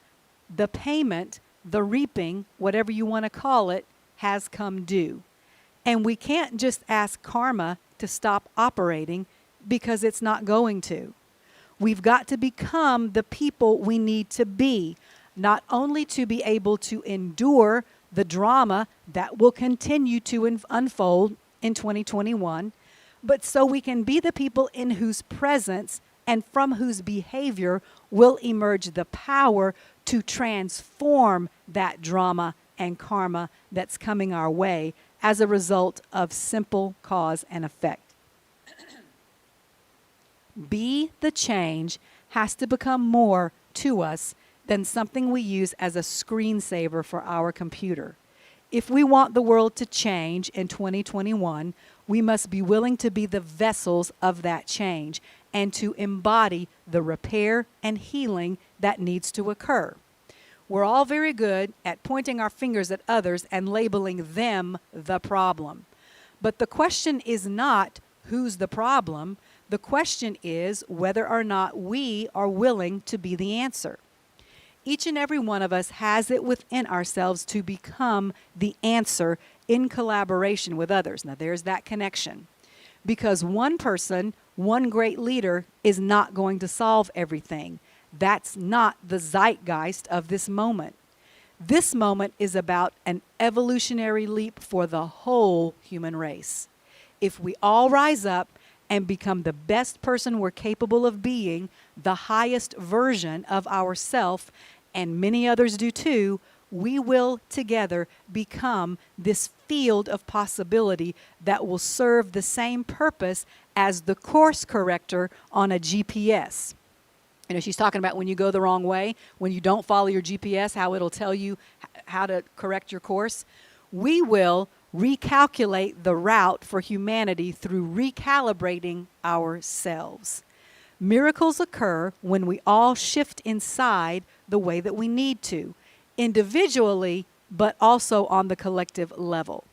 the payment, the reaping, whatever you want to call it, has come due. And we can't just ask karma to stop operating, because it's not going to. We've got to become the people we need to be, not only to be able to endure the drama that will continue to unfold in 2021, but so we can be the people in whose presence and from whose behavior will emerge the power to transform that drama and karma that's coming our way as a result of simple cause and effect. Be the change has to become more to us than something we use as a screensaver for our computer. If we want the world to change in 2021, we must be willing to be the vessels of that change and to embody the repair and healing that needs to occur. We're all very good at pointing our fingers at others and labeling them the problem. But the question is not who's the problem. The question is whether or not we are willing to be the answer. Each and every one of us has it within ourselves to become the answer in collaboration with others. Now, there's that connection. Because one person, one great leader, is not going to solve everything. That's not the zeitgeist of this moment. This moment is about an evolutionary leap for the whole human race. If we all rise up and become the best person we're capable of being, the highest version of ourself, and many others do too, we will together become this field of possibility that will serve the same purpose as the course corrector on a GPS. You know, she's talking about when you go the wrong way, when you don't follow your GPS, how it'll tell you how to correct your course. We will recalculate the route for humanity through recalibrating ourselves. Miracles occur when we all shift inside the way that we need to, individually, but also on the collective level.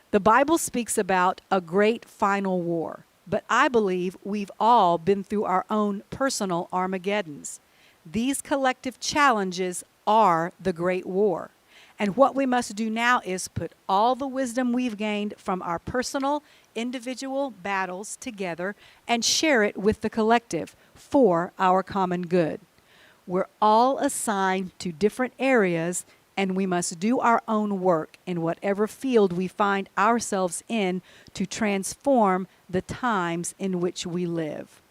The Bible speaks about a great final war, but I believe we've all been through our own personal Armageddons. These collective challenges are the great war. And what we must do now is put all the wisdom we've gained from our personal, individual battles together and share it with the collective for our common good. We're all assigned to different areas, and we must do our own work in whatever field we find ourselves in to transform the times in which we live.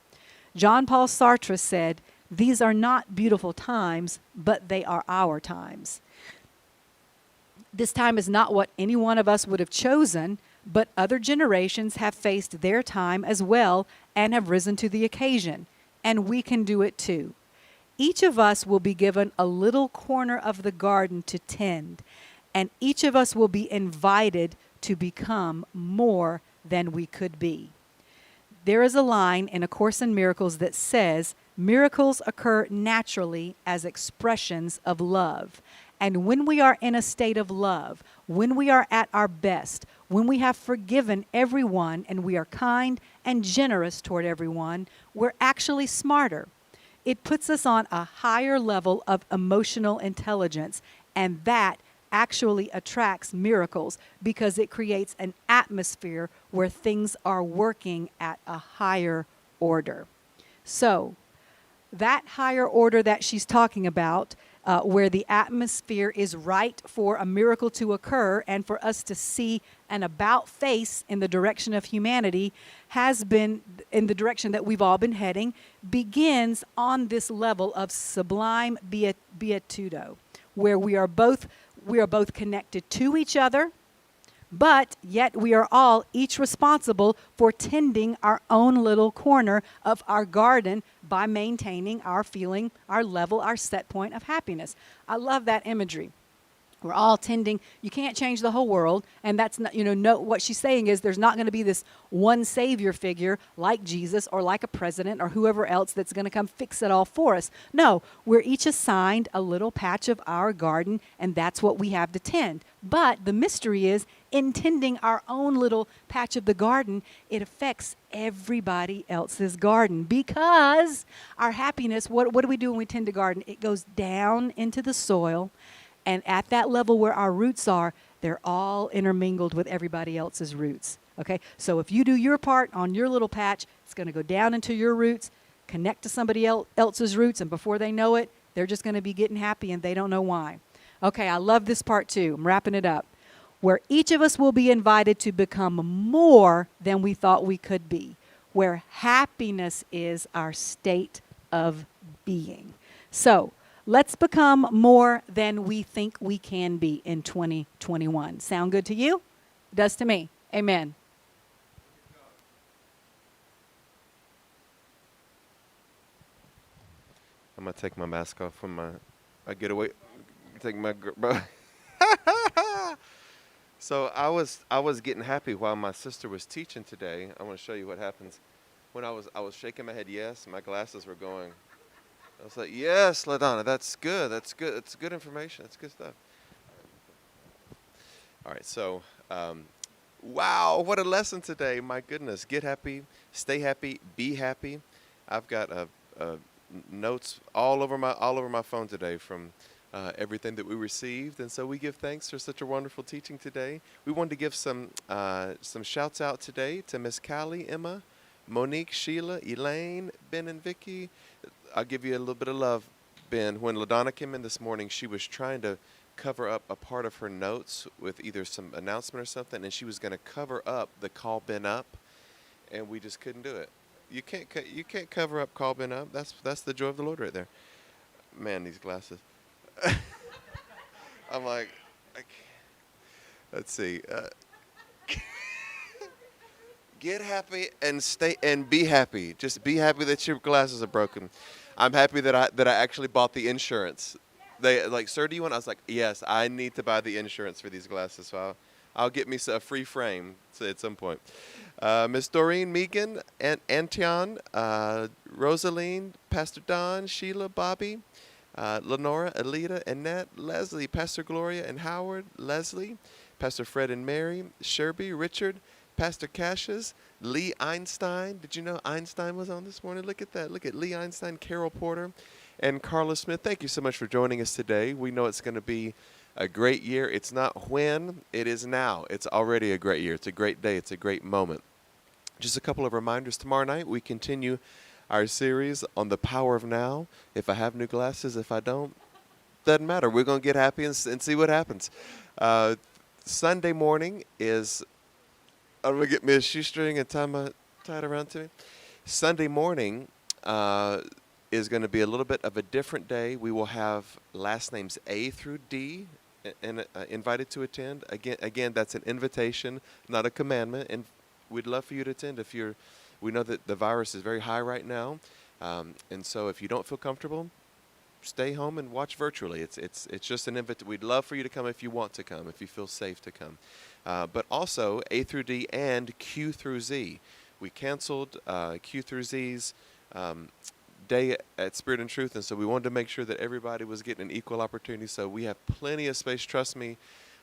Jean Paul Sartre said, "These are not beautiful times, but they are our times." This time is not what any one of us would have chosen, but other generations have faced their time as well and have risen to the occasion, and we can do it too. Each of us will be given a little corner of the garden to tend, and each of us will be invited to become more than we could be. There is a line in A Course in Miracles that says, "Miracles occur naturally as expressions of love." And when we are in a state of love, when we are at our best, when we have forgiven everyone and we are kind and generous toward everyone, we're actually smarter. It puts us on a higher level of emotional intelligence, and that actually attracts miracles because it creates an atmosphere where things are working at a higher order. So, that higher order that she's talking about, where the atmosphere is right for a miracle to occur and for us to see an about face in the direction of humanity, has been in the direction that we've all been heading, begins on this level of sublime beatitudo, where we are both connected to each other, but yet we are all each responsible for tending our own little corner of our garden by maintaining our feeling, our level, our set point of happiness. I love that imagery. We're all tending. You can't change the whole world, and that's not, no, what she's saying is there's not going to be this one savior figure like Jesus or like a president or whoever else that's going to come fix it all for us. No, we're each assigned a little patch of our garden, and that's what we have to tend. But the mystery is, in tending our own little patch of the garden, it affects everybody else's garden, because our happiness, what do we do when we tend a garden? It goes down into the soil. And at that level where our roots are, they're all intermingled with everybody else's roots. Okay? So if you do your part on your little patch, it's going to go down into your roots, connect to somebody else's roots, and before they know it, they're just going to be getting happy and they don't know why. Okay, I love this part too. I'm wrapping it up. Where each of us will be invited to become more than we thought we could be. Where happiness is our state of being. So, let's become more than we think we can be in 2021. Sound good to you? It does to me. Amen. I'm going to take my mask off when I get away. Take my... So I was getting happy while my sister was teaching today. I want to show you what happens. When I was shaking my head yes, my glasses were going... I was like, yes, LaDonna, that's good. That's good. That's good information. That's good stuff. All right, so, wow, what a lesson today. My goodness. Get happy, stay happy, be happy. I've got notes all over my phone today from everything that we received, and so we give thanks for such a wonderful teaching today. We wanted to give some shouts out today to Miss Callie, Emma, Monique, Sheila, Elaine, Ben, and Vicky. I'll give you a little bit of love, Ben. When LaDonna came in this morning, she was trying to cover up a part of her notes with either some announcement or something, and she was going to cover up the call Ben up. and we just couldn't do it. You can't cover up Calvin up. That's the joy of the Lord right there. Man, these glasses. I'm like, I can't. Let's see. Get happy and stay and be happy. Just be happy that your glasses are broken. I'm happy that I actually bought the insurance. They like, sir, do you want? I was like, yes, I need to buy the insurance for these glasses. So I'll get me a free frame at some point. Miss Doreen, Megan, Antion, Rosaline, Pastor Don, Sheila, Bobby, Lenora, Alita, Annette, Leslie, Pastor Gloria and Howard, Leslie, Pastor Fred and Mary, Sherby, Richard, Pastor Cassius, Lee Einstein. Did you know Einstein was on this morning? Look at that. Look at Lee Einstein, Carol Porter, and Carla Smith. Thank you so much for joining us today. We know it's going to be a great year. It's not when, it is now. It's already a great year. It's a great day. It's a great moment. Just a couple of reminders. Tomorrow night, we continue our series on the power of now. If I have new glasses, if I don't, doesn't matter. We're going to get happy and see what happens. Sunday morning is, I'm going to get me a shoestring and tie it around to me. Sunday morning is going to be a little bit of a different day. We will have last names A through D and invited to attend. Again, that's an invitation, not a commandment. And we'd love for you to attend we know that the virus is very high right now. And so if you don't feel comfortable, stay home and watch virtually. It's just an invitation. We'd love for you to come if you want to come, if you feel safe to come. But also A through D and Q through Z. We canceled Q through Z's day at Spirit and Truth, and so we wanted to make sure that everybody was getting an equal opportunity. So we have plenty of space. Trust me,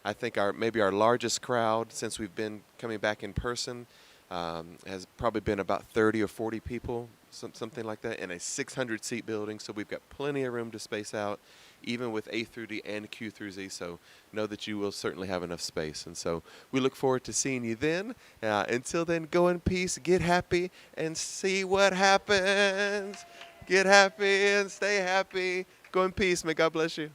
I think maybe our largest crowd since we've been coming back in person has probably been about 30 or 40 people, something like that, in a 600-seat building. So we've got plenty of room to space out, even with A through D and Q through Z. So know that you will certainly have enough space. And so we look forward to seeing you then. Until then, go in peace, get happy, and see what happens. Get happy and stay happy. Go in peace. May God bless you.